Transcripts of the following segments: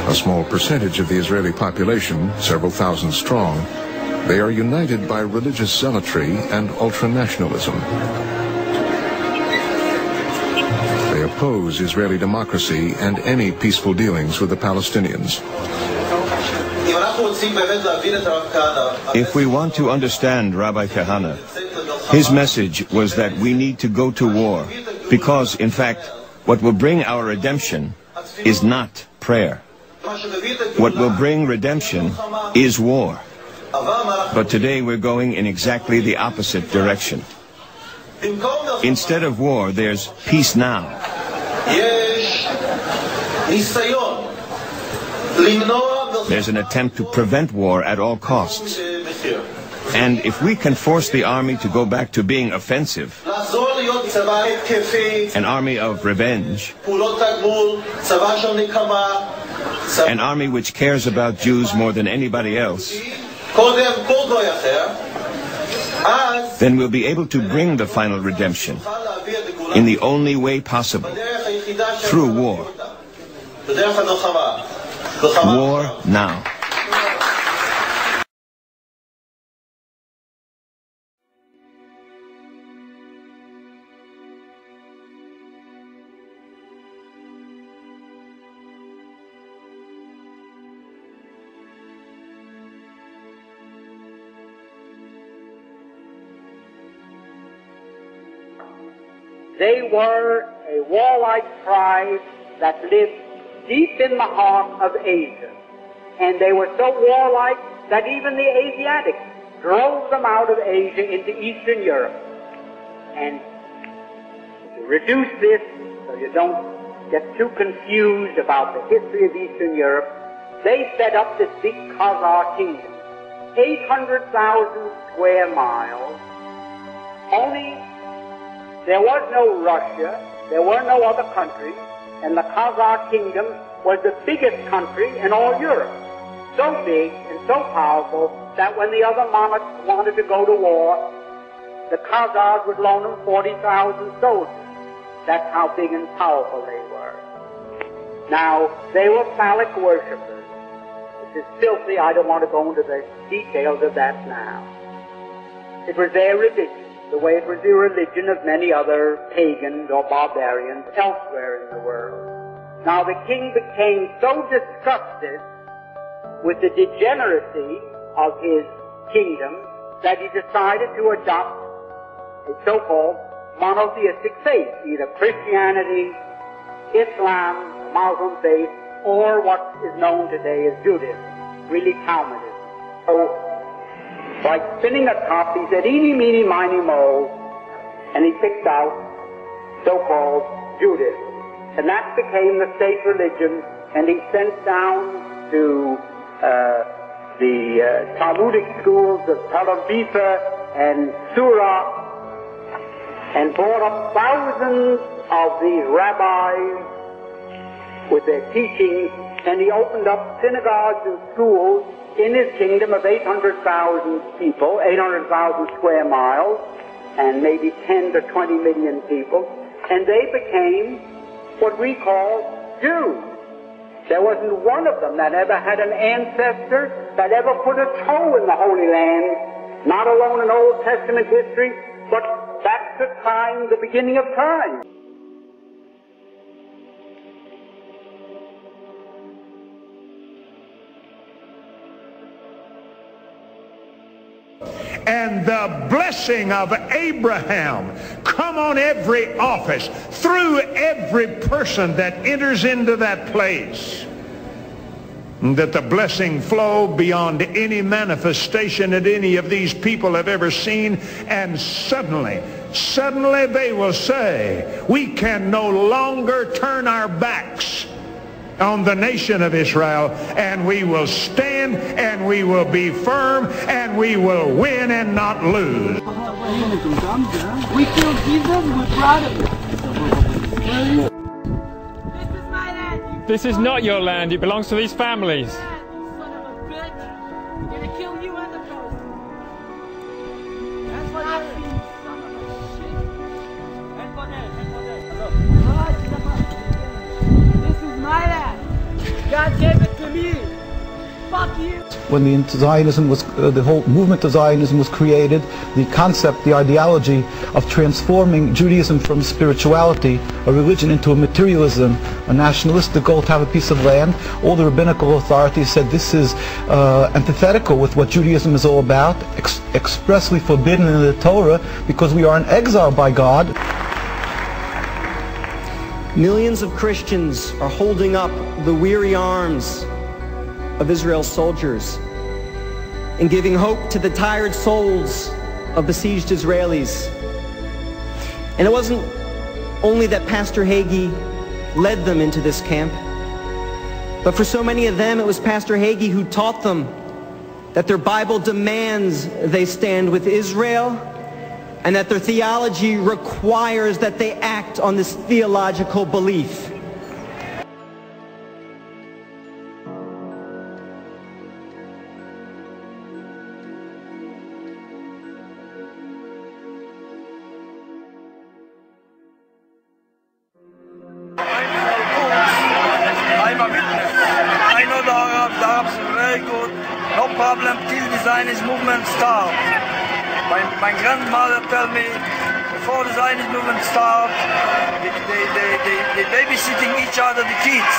A small percentage of the Israeli population, several thousand strong, they are united by religious zealotry and ultranationalism. They oppose Israeli democracy and any peaceful dealings with the Palestinians. If we want to understand Rabbi Kahana, his message was that we need to go to war because, in fact, what will bring our redemption is not prayer. What will bring redemption is war. But today we're going in exactly the opposite direction. Instead of war, there's peace now. There's an attempt to prevent war at all costs. And if we can force the army to go back to being offensive, an army of revenge, an army which cares about Jews more than anybody else, then we'll be able to bring the final redemption in the only way possible, through war. War now. They were a warlike tribe that lived deep in the heart of Asia. And they were so warlike that even the Asiatics drove them out of Asia into Eastern Europe. And to reduce this so you don't get too confused about the history of Eastern Europe, they set up this big Khazar kingdom, 800,000 square miles. Only there was no Russia, there were no other countries, and the Khazar kingdom was the biggest country in all Europe. So big and so powerful that when the other monarchs wanted to go to war, the Khazars would loan them 40,000 soldiers. That's how big and powerful they were. Now, they were phallic worshippers, which is filthy. I don't want to go into the details of that now. It was their religion, the way it was the religion of many other pagans or barbarians elsewhere in the world. Now the king became so disgusted with the degeneracy of his kingdom that he decided to adopt a so-called monotheistic faith, either Christianity, Islam, the Muslim faith, or what is known today as Judaism, really Talmudism. So, like spinning a top, he said, eeny, meeny, miny, mo, and he picked out so-called Judaism. And that became the state religion, and he sent down to the Talmudic schools of Tel Aviv and Surah, and brought up thousands of these rabbis with their teachings, and he opened up synagogues and schools in his kingdom of 800,000 people, 800,000 square miles, and maybe 10 to 20 million people, and they became what we call Jews. There wasn't one of them that ever had an ancestor that ever put a toe in the Holy Land, not alone in Old Testament history, but back to time, the beginning of time. And the blessing of Abraham come on every office, through every person that enters into that place. That the blessing flow beyond any manifestation that any of these people have ever seen, and suddenly they will say, we can no longer turn our backs on the nation of Israel, and we will stand, and we will be firm, and we will win and not lose. We killed Jesus, we're proud of it. This is my land. This is not your land, it belongs to these families. You son of a bitch. I'm gonna kill you and the ghost. That's what I see, you son of a shit. This is my land. God gave it me. Fuck you. When the Zionism was, the whole movement of Zionism was created, the concept, the ideology of transforming Judaism from spirituality, a religion, into a materialism, a nationalistic goal to have a piece of land, all the rabbinical authorities said this is antithetical with what Judaism is all about, expressly forbidden in the Torah, because we are in exile by God. Millions of Christians are holding up the weary arms of Israel's soldiers and giving hope to the tired souls of besieged Israelis. And it wasn't only that Pastor Hagee led them into this camp, but for so many of them it was Pastor Hagee who taught them that their Bible demands they stand with Israel and that their theology requires that they act on this theological belief. I know the Arabs are very good, no problem till the Zionist movement start. My grandmother told me before the Zionist movement start, they babysitting each other, the kids.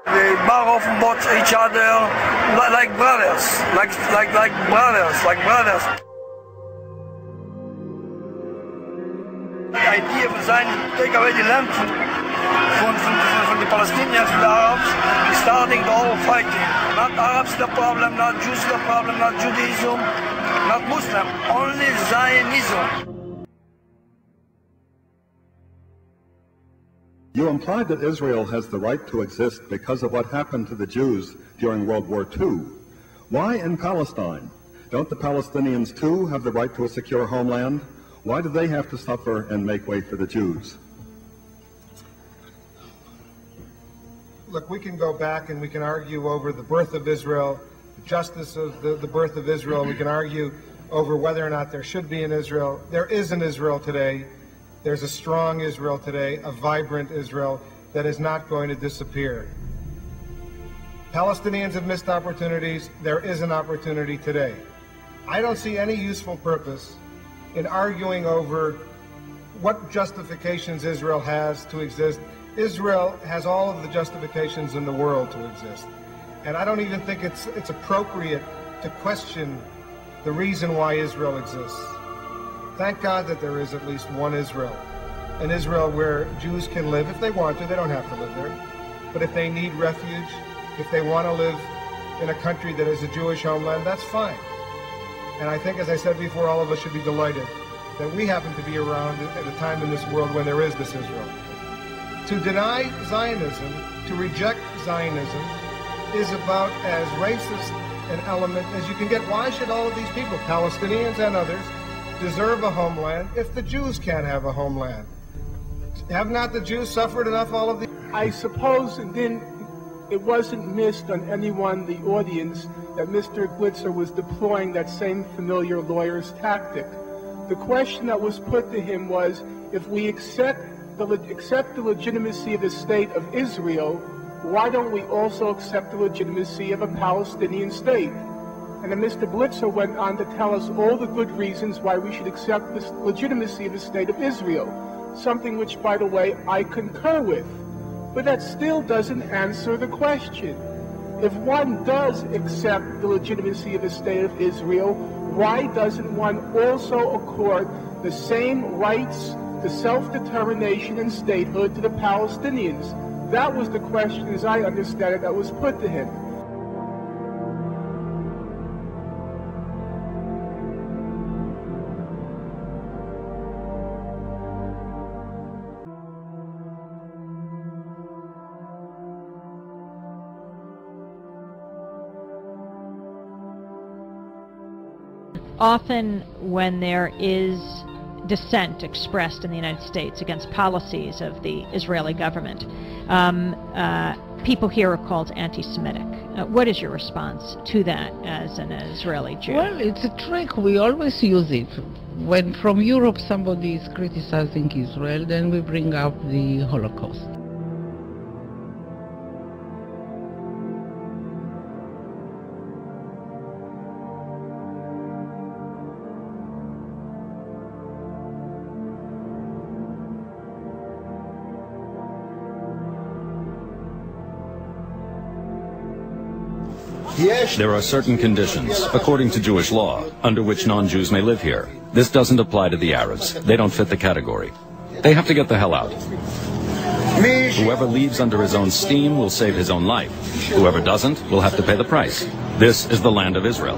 They borrow from both each other like brothers, like brothers. The idea of Zionism, take away the land from the Palestinians, from the Arabs, starting the whole fighting. Not Arabs the problem, not Jews the problem, not Judaism, not Muslim, only Zionism. You implied that Israel has the right to exist because of what happened to the Jews during World War II. Why in Palestine? Don't the Palestinians too have the right to a secure homeland? Why do they have to suffer and make way for the Jews? Look, we can go back and we can argue over the birth of Israel, the justice of the birth of Israel. We can argue over whether or not there should be an Israel. There is an Israel today. There's a strong Israel today, a vibrant Israel that is not going to disappear. Palestinians have missed opportunities. There is an opportunity today. I don't see any useful purpose in arguing over what justifications Israel has to exist. Israel has all of the justifications in the world to exist. And I don't even think it's appropriate to question the reason why Israel exists. Thank God that there is at least one Israel, an Israel where Jews can live if they want to. They don't have to live there. But if they need refuge, if they want to live in a country that is a Jewish homeland, that's fine. And I think, as I said before, all of us should be delighted that we happen to be around at a time in this world when there is this Israel. To deny Zionism, to reject Zionism, is about as racist an element as you can get. Why should all of these people, Palestinians and others, deserve a homeland if the Jews can't have a homeland? Have not the Jews suffered enough all of these? I suppose, and then it wasn't missed on anyone in the audience that Mr. Blitzer was deploying that same familiar lawyer's tactic. The question that was put to him was, if we accept the legitimacy of the state of Israel, why don't we also accept the legitimacy of a Palestinian state? And then Mr. Blitzer went on to tell us all the good reasons why we should accept the legitimacy of the state of Israel, something which, by the way, I concur with. But that still doesn't answer the question. If one does accept the legitimacy of the state of Israel, why doesn't one also accord the same rights to self-determination and statehood to the Palestinians? That was the question, as I understand it, that was put to him. Often when there is dissent expressed in the United States against policies of the Israeli government. People here are called anti-Semitic. What is your response to that as an Israeli Jew? Well, it's a trick. We always use it. When from Europe somebody is criticizing Israel, then we bring up the Holocaust. There are certain conditions, according to Jewish law, under which non-Jews may live here. This doesn't apply to the Arabs. They don't fit the category. They have to get the hell out. Whoever leaves under his own steam will save his own life. Whoever doesn't will have to pay the price. This is the land of Israel.